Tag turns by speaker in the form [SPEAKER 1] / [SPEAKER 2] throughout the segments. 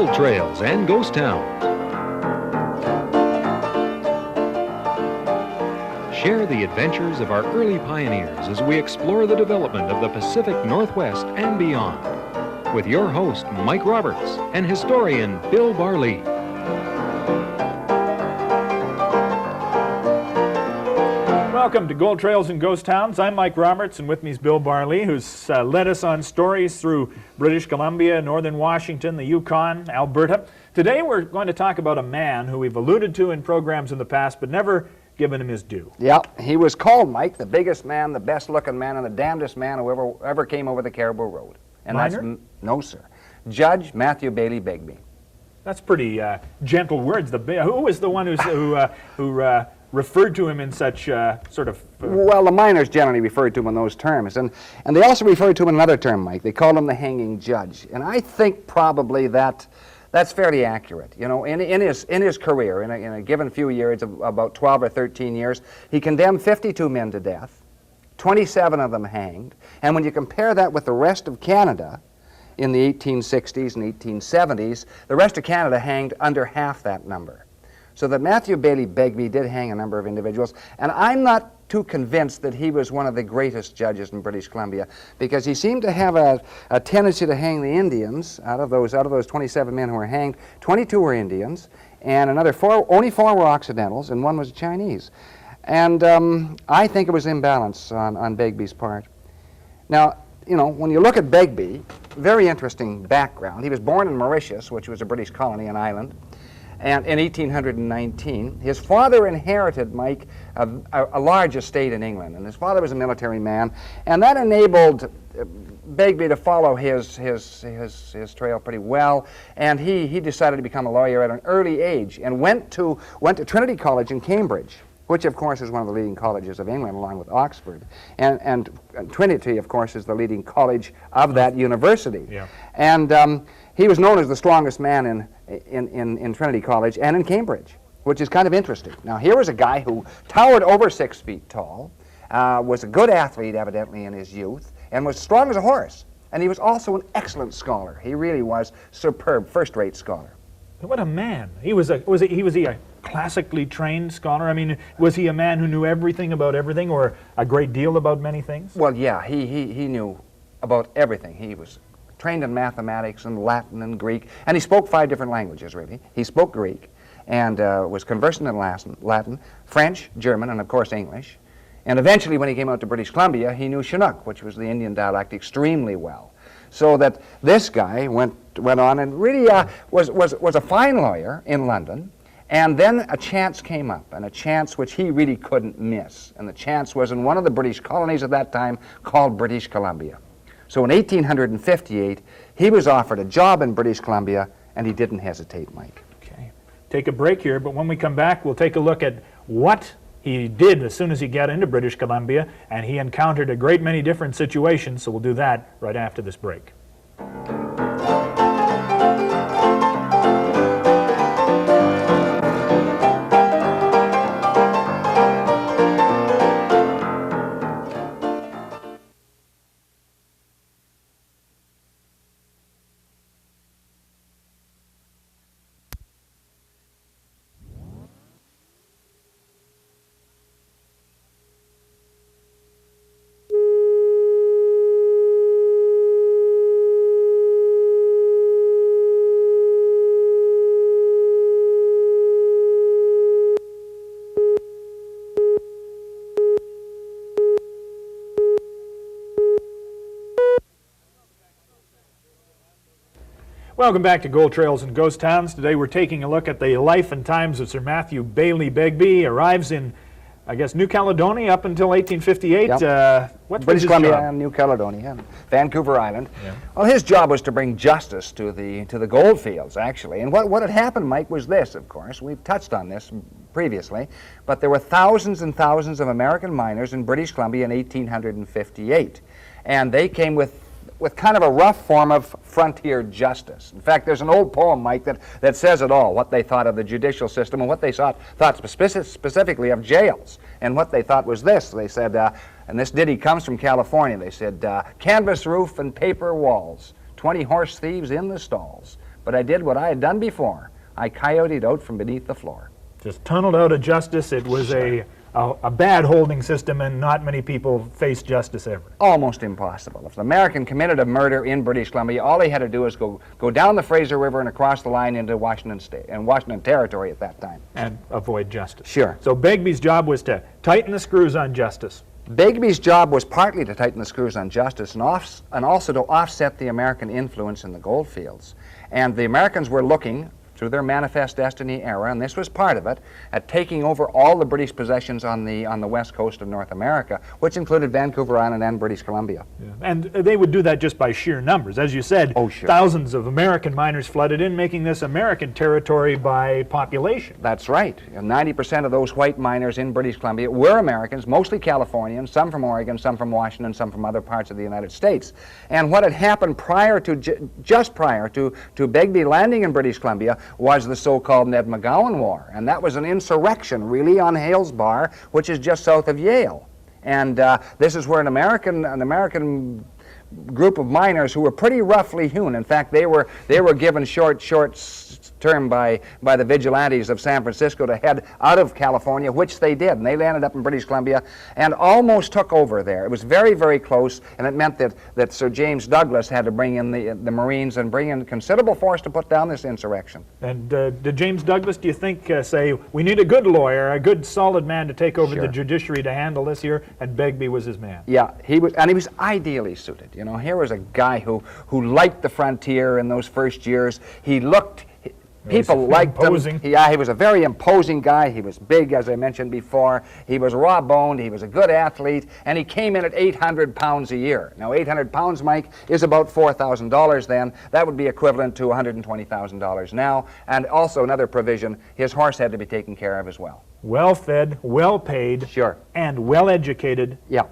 [SPEAKER 1] Gold Trails and Ghost Towns. Share the adventures of our early pioneers as we explore the development of the Pacific Northwest and beyond. With your host, Mike Roberts, and historian Bill Barlee.
[SPEAKER 2] Welcome to Gold Trails and Ghost Towns. I'm Mike Roberts, and with me is Bill Barlee, who's led us on stories through British Columbia, Northern Washington, the Yukon, Alberta. Today we're going to talk about a man who we've alluded to in programs in the past, but never given him his due.
[SPEAKER 3] Yep, he was called, Mike, the biggest man, the best-looking man, and the damnedest man who ever came over the Cariboo Road. And
[SPEAKER 2] Minor?
[SPEAKER 3] No, sir. Judge Matthew Baillie Begbie.
[SPEAKER 2] That's pretty gentle words. Who was the one who referred to him in such sort of...
[SPEAKER 3] Well, the miners generally referred to him in those terms, and they also referred to him in another term, Mike. They called him the hanging judge, and I think probably that's fairly accurate. You know, in his career, in a given few years, about 12 or 13 years, he condemned 52 men to death, 27 of them hanged, and when you compare that with the rest of Canada in the 1860s and 1870s, the rest of Canada hanged under half that number. So that Matthew Baillie Begbie did hang a number of individuals, and I'm not too convinced that he was one of the greatest judges in British Columbia, because he seemed to have a tendency to hang the Indians. Out of those 27 men who were hanged, 22 were Indians, and only 4 were Occidentals, and 1 was Chinese. And I think it was imbalance on Begbie's part. Now, you know, when you look at Begbie, very interesting background. He was born in Mauritius, which was a British colony, an island, and in 1819. His father inherited, Mike, a large estate in England, and his father was a military man, and that enabled Begbie to follow his trail pretty well, and he decided to become a lawyer at an early age and went to Trinity College in Cambridge, which of course is one of the leading colleges of England along with Oxford, and Trinity of course is the leading college of that university.
[SPEAKER 2] Yeah.
[SPEAKER 3] And he was known as the strongest man in Trinity College and in Cambridge, which is kind of interesting. Now, here was a guy who towered over 6 feet tall, was a good athlete evidently in his youth, and was strong as a horse. And he was also an excellent scholar. He really was superb, first-rate scholar.
[SPEAKER 2] What a man. Was he a classically trained scholar? I mean, was he a man who knew everything about everything, or a great deal about many things?
[SPEAKER 3] Well, yeah, he knew about everything. He was trained in mathematics and Latin and Greek, and he spoke 5 different languages, really. He spoke Greek and was conversant in Latin, French, German, and of course English. And eventually, when he came out to British Columbia, he knew Chinook, which was the Indian dialect, extremely well. So that this guy went on and really was a fine lawyer in London, and then a chance came up, and a chance which he really couldn't miss. And the chance was in one of the British colonies at that time called British Columbia. So in 1858, he was offered a job in British Columbia, and he didn't hesitate, Mike.
[SPEAKER 2] Okay. Take a break here, but when we come back, we'll take a look at what he did as soon as he got into British Columbia, and he encountered a great many different situations, so we'll do that right after this break. Welcome back to Gold Trails and Ghost Towns. Today we're taking a look at the life and times of Sir Matthew Baillie Begbie. Arrives in, I guess, New Caledonia up until 1858.
[SPEAKER 3] Yep.
[SPEAKER 2] What
[SPEAKER 3] British
[SPEAKER 2] was his
[SPEAKER 3] Columbia
[SPEAKER 2] job?
[SPEAKER 3] and New Caledonia, Vancouver Island.
[SPEAKER 2] Yeah.
[SPEAKER 3] Well, his job was to bring justice to the gold fields, actually. And what had happened, Mike, was this, of course. We've touched on this previously, but there were thousands and thousands of American miners in British Columbia in 1858. And they came with kind of a rough form of frontier justice. In fact, there's an old poem, Mike, that says it all, what they thought of the judicial system and what they thought specifically of jails. And what they thought was this. They said, and this ditty comes from California, they said, canvas roof and paper walls, 20 horse thieves in the stalls, but I did what I had done before. I coyoted out from beneath the floor.
[SPEAKER 2] Just tunneled out of justice. It was a bad holding system, and not many people face justice ever.
[SPEAKER 3] Almost impossible. If an American committed a murder in British Columbia, all he had to do was go down the Fraser River and across the line into Washington State and Washington Territory at that time.
[SPEAKER 2] And avoid justice.
[SPEAKER 3] Sure.
[SPEAKER 2] So Begbie's job was to tighten the screws on justice.
[SPEAKER 3] Begbie's job was partly to tighten the screws on justice and also to offset the American influence in the gold fields. And the Americans were looking, through their Manifest Destiny era, and this was part of it, at taking over all the British possessions on the west coast of North America, which included Vancouver Island and British Columbia.
[SPEAKER 2] Yeah. And they would do that just by sheer numbers. As you said, thousands of American miners flooded in, making this American territory by population.
[SPEAKER 3] That's right. 90% of those white miners in British Columbia were Americans, mostly Californians, some from Oregon, some from Washington, some from other parts of the United States. And what had happened just prior to Begbie landing in British Columbia was the so-called Ned McGowan War, and that was an insurrection, really, on Hales Bar, which is just south of Yale. And this is where an American group of miners who were pretty roughly hewn. In fact, they were given short term by the vigilantes of San Francisco to head out of California, which they did, and they landed up in British Columbia and almost took over there. It was very, very close, and it meant that Sir James Douglas had to bring in the Marines and bring in considerable force to put down this insurrection.
[SPEAKER 2] And did James Douglas, do you think, say, we need a good lawyer, a good solid man to take over the judiciary to handle this here, and Begbie was his man?
[SPEAKER 3] Yeah, he was ideally suited. You know, here was a guy who liked the frontier in those first years. People liked him. Yeah, he was a very imposing guy. He was big, as I mentioned before. He was raw-boned. He was a good athlete, and he came in at 800 pounds a year. Now, 800 pounds, Mike, is about $4,000 then. That would be equivalent to $120,000 now. And also another provision, his horse had to be taken care of as well.
[SPEAKER 2] Well-fed, well-paid, and well-educated.
[SPEAKER 3] Yeah.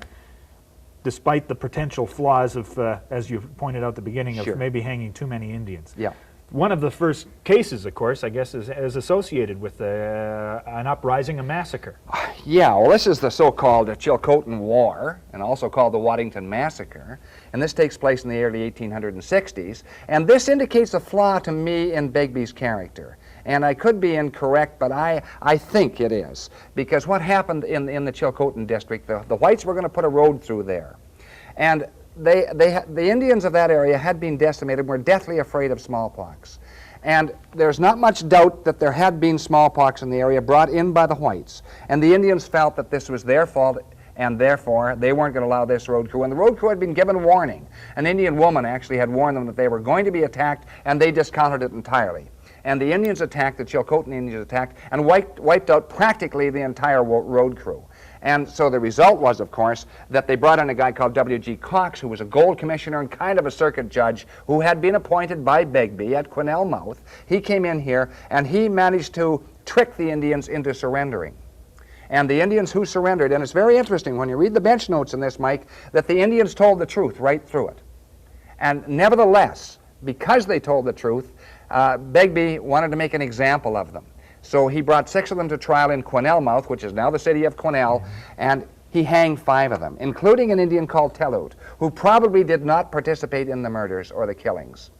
[SPEAKER 2] Despite the potential flaws of, as you pointed out at the beginning, of maybe hanging too many Indians.
[SPEAKER 3] Yeah.
[SPEAKER 2] One of the first cases, of course, I guess, is associated with an uprising, a massacre.
[SPEAKER 3] Yeah, well, this is the so-called Chilcotin War, and also called the Waddington Massacre, and this takes place in the early 1860s, and this indicates a flaw to me in Begbie's character. And I could be incorrect, but I think it is, because what happened in the Chilcotin district, the whites were going to put a road through there, and the Indians of that area had been decimated and were deathly afraid of smallpox. And there's not much doubt that there had been smallpox in the area brought in by the whites. And the Indians felt that this was their fault, and therefore they weren't going to allow this road crew. And the road crew had been given warning. An Indian woman actually had warned them that they were going to be attacked, and they discounted it entirely. And the Indians attacked, the Chilcotin Indians attacked, and wiped out practically the entire road crew. And so the result was, of course, that they brought in a guy called W.G. Cox, who was a gold commissioner and kind of a circuit judge, who had been appointed by Begbie at Quesnel Mouth. He came in here, and he managed to trick the Indians into surrendering. And the Indians who surrendered, and it's very interesting when you read the bench notes in this, Mike, that the Indians told the truth right through it. And nevertheless, because they told the truth, Begbie wanted to make an example of them. So he brought 6 of them to trial in Quesnel Mouth, which is now the city of Quesnel, and he hanged 5 of them, including an Indian called Tellout, who probably did not participate in the murders or the killings.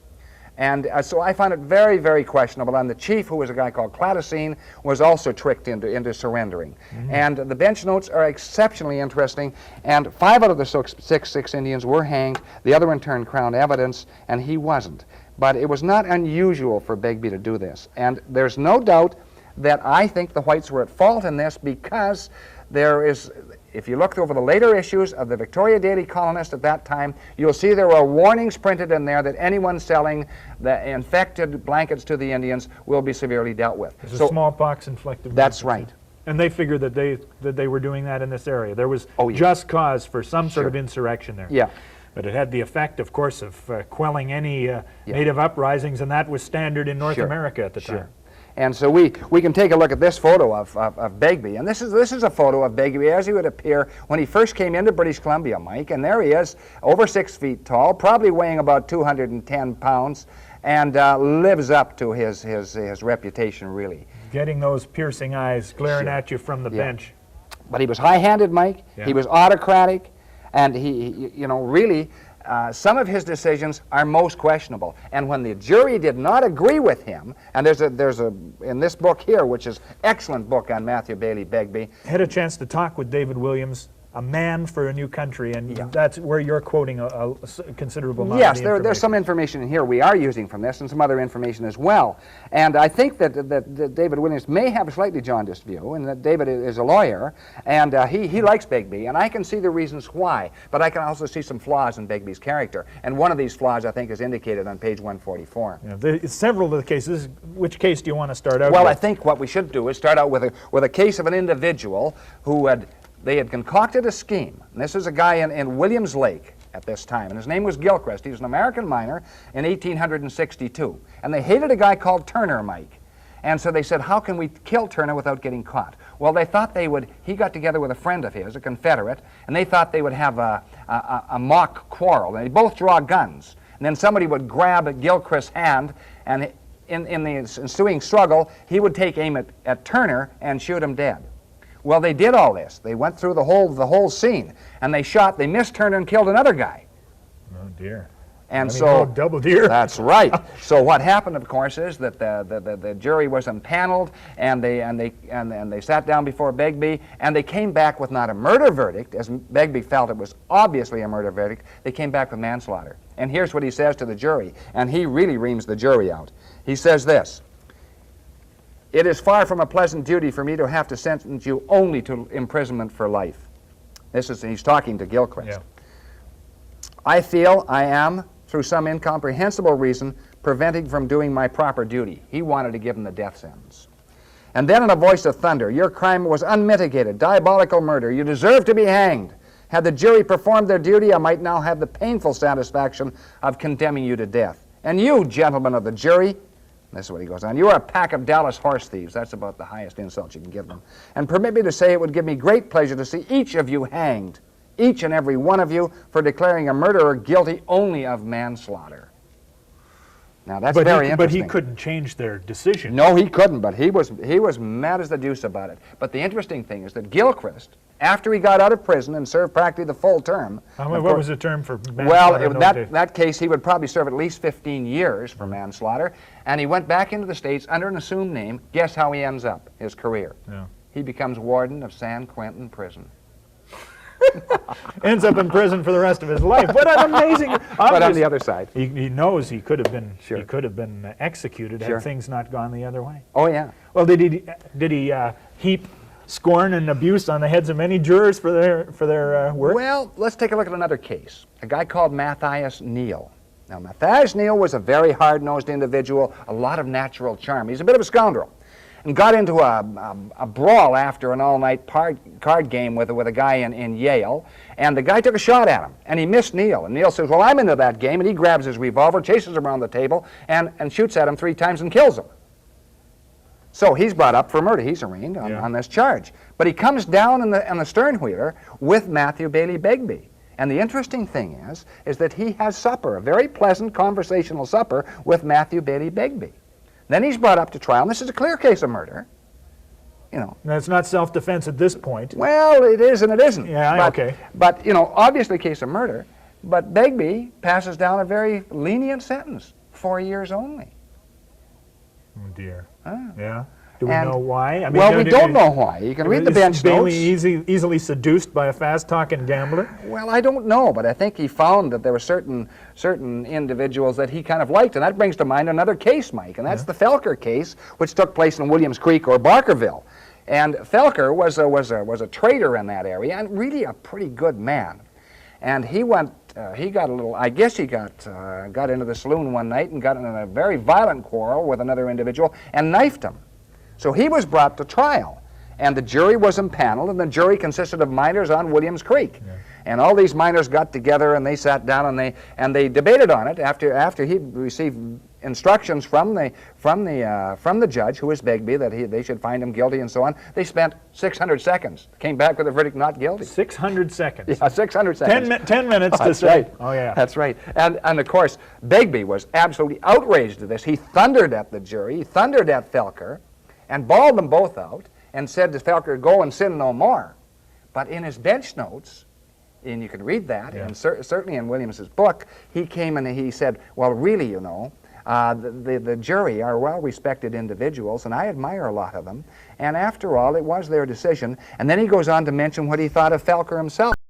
[SPEAKER 3] And so I found it very, very questionable. And the chief, who was a guy called Clatacine, was also tricked into surrendering. And the bench notes are exceptionally interesting. And 5 out of the 6 Indians were hanged. The other one turned Crown evidence, and he wasn't. But it was not unusual for Begbie to do this. And there's no doubt that I think the whites were at fault in this, because there is, if you look over the later issues of the Victoria Daily Colonist at that time, you'll see there were warnings printed in there that anyone selling the infected blankets to the Indians will be severely dealt with.
[SPEAKER 2] So smallpox inflicted.
[SPEAKER 3] That's right.
[SPEAKER 2] And they figured that they were doing that in this area. There was just cause for some sort of insurrection there.
[SPEAKER 3] Yeah.
[SPEAKER 2] But it had the effect, of course, of quelling any native uprisings, and that was standard in North America at the time.
[SPEAKER 3] And so we can take a look at this photo of Begbie. And this is a photo of Begbie as he would appear when he first came into British Columbia, Mike. And there he is, over 6 feet tall, probably weighing about 210 pounds, and lives up to his reputation, really.
[SPEAKER 2] Getting those piercing eyes glaring at you from the bench.
[SPEAKER 3] But he was high-handed, Mike. He was autocratic. And he, you know, really, some of his decisions are most questionable. And when the jury did not agree with him, and there's a in this book here, which is excellent book on Matthew Baillie Begbie.
[SPEAKER 2] Had a chance to talk with David Williams, a man for a new country, and that's where you're quoting a considerable amount of the information.
[SPEAKER 3] There's some information in here we are using from this, and some other information as well. And I think that David Williams may have a slightly jaundiced view, and that David is a lawyer, and he likes Begbie, and I can see the reasons why, but I can also see some flaws in Begbie's character. And one of these flaws, I think, is indicated on page 144.
[SPEAKER 2] Several of the cases. Which case do you want to start out with?
[SPEAKER 3] Well, I think what we should do is start out with a case of an individual who they had concocted a scheme. And this is a guy in Williams Lake at this time, and his name was Gilchrist. He was an American miner in 1862. And they hated a guy called Turner, Mike. And so they said, how can we kill Turner without getting caught? Well, they thought he got together with a friend of his, a Confederate, and they thought they would have a mock quarrel. And they both draw guns. And then somebody would grab Gilchrist's hand, and in the ensuing struggle, he would take aim at Turner and shoot him dead. Well, they did all this. They went through the whole scene, and they missed Turner and killed another guy.
[SPEAKER 2] Oh dear!
[SPEAKER 3] And so
[SPEAKER 2] double deer.
[SPEAKER 3] That's right. So what happened, of course, is that the jury was impaneled, and they sat down before Begbie, and they came back with not a murder verdict, as Begbie felt it was obviously a murder verdict. They came back with manslaughter. And here's what he says to the jury, and he really reams the jury out. He says this. It is far from a pleasant duty for me to have to sentence you only to imprisonment for life. He's talking to Gilchrist.
[SPEAKER 2] Yeah.
[SPEAKER 3] I feel I am, through some incomprehensible reason, preventing from doing my proper duty. He wanted to give him the death sentence. And then in a voice of thunder, your crime was unmitigated, diabolical murder. You deserve to be hanged. Had the jury performed their duty, I might now have the painful satisfaction of condemning you to death. And you, gentlemen of the jury, this is what he goes on. You are a pack of Dallas horse thieves. That's about the highest insult you can give them. And permit me to say it would give me great pleasure to see each of you hanged, each and every one of you, for declaring a murderer guilty only of manslaughter. Now, that's very interesting.
[SPEAKER 2] But he couldn't change their decision.
[SPEAKER 3] No, he couldn't, but he was mad as the deuce about it. But the interesting thing is that Gilchrist, after he got out of prison and served practically the full term...
[SPEAKER 2] What was the term for manslaughter?
[SPEAKER 3] Well, in that case, he would probably serve at least 15 years for manslaughter, and he went back into the States under an assumed name. Guess how he ends up, his career?
[SPEAKER 2] Yeah.
[SPEAKER 3] He becomes warden of San Quentin Prison.
[SPEAKER 2] Ends up in prison for the rest of his life. What an amazing...
[SPEAKER 3] But on the other side.
[SPEAKER 2] He knows he could have been executed had things not gone the other way.
[SPEAKER 3] Oh, yeah.
[SPEAKER 2] Well, did he heap scorn and abuse on the heads of many jurors for their work?
[SPEAKER 3] Well, let's take a look at another case. A guy called Matthias Neal. Now, Matthias Neal was a very hard-nosed individual, a lot of natural charm. He's a bit of a scoundrel, and got into a brawl after an all-night card game with a guy in Yale, and the guy took a shot at him, and he missed Neal. And Neal says, well, I'm into that game, and he grabs his revolver, chases him around the table, and shoots at him 3 times and kills him. So he's brought up for murder. He's arraigned on this charge. But he comes down in the sternwheeler with Matthew Baillie Begbie. And the interesting thing is that he has supper, a very pleasant conversational supper with Matthew Baillie Begbie. Then he's brought up to trial, and this is a clear case of murder. You know.
[SPEAKER 2] Now, it's not self-defense at this point.
[SPEAKER 3] Well, it is and it isn't.
[SPEAKER 2] Yeah, okay.
[SPEAKER 3] But, you know, obviously a case of murder, but Begbie passes down a very lenient sentence, 4 years only.
[SPEAKER 2] Oh, dear.
[SPEAKER 3] Ah.
[SPEAKER 2] Yeah. Do we know why? I mean,
[SPEAKER 3] well, we don't know why. You can read the bench notes.
[SPEAKER 2] Bailey easily seduced by a fast-talking gambler?
[SPEAKER 3] Well, I don't know, but I think he found that there were certain individuals that he kind of liked, and that brings to mind another case, Mike, and that's the Felker case, which took place in Williams Creek or Barkerville. And Felker was a trader in that area, and really a pretty good man. And he went. He got a little. I guess he got into the saloon one night and got in a very violent quarrel with another individual and knifed him. So he was brought to trial, and the jury was impaneled, and the jury consisted of miners on Williams Creek. Yeah. And all these miners got together, and they sat down, and they debated on it after he received instructions from the judge, who was Begbie, that they should find him guilty and so on. They spent 600 seconds, came back with a verdict not guilty.
[SPEAKER 2] 600 seconds?
[SPEAKER 3] Yeah, 600 seconds.
[SPEAKER 2] 10 minutes to say.
[SPEAKER 3] Right.
[SPEAKER 2] Oh, yeah.
[SPEAKER 3] That's right. And of course, Begbie was absolutely outraged at this. He thundered at the jury, he thundered at Felker, and bawled them both out, and said to Felker, go and sin no more. But in his bench notes, And you can read that,
[SPEAKER 2] Yeah.
[SPEAKER 3] and certainly in Williams's book, he came and he said, well, really, you know, the jury are well-respected individuals, and I admire a lot of them, and after all, it was their decision. And then he goes on to mention what he thought of Felker himself.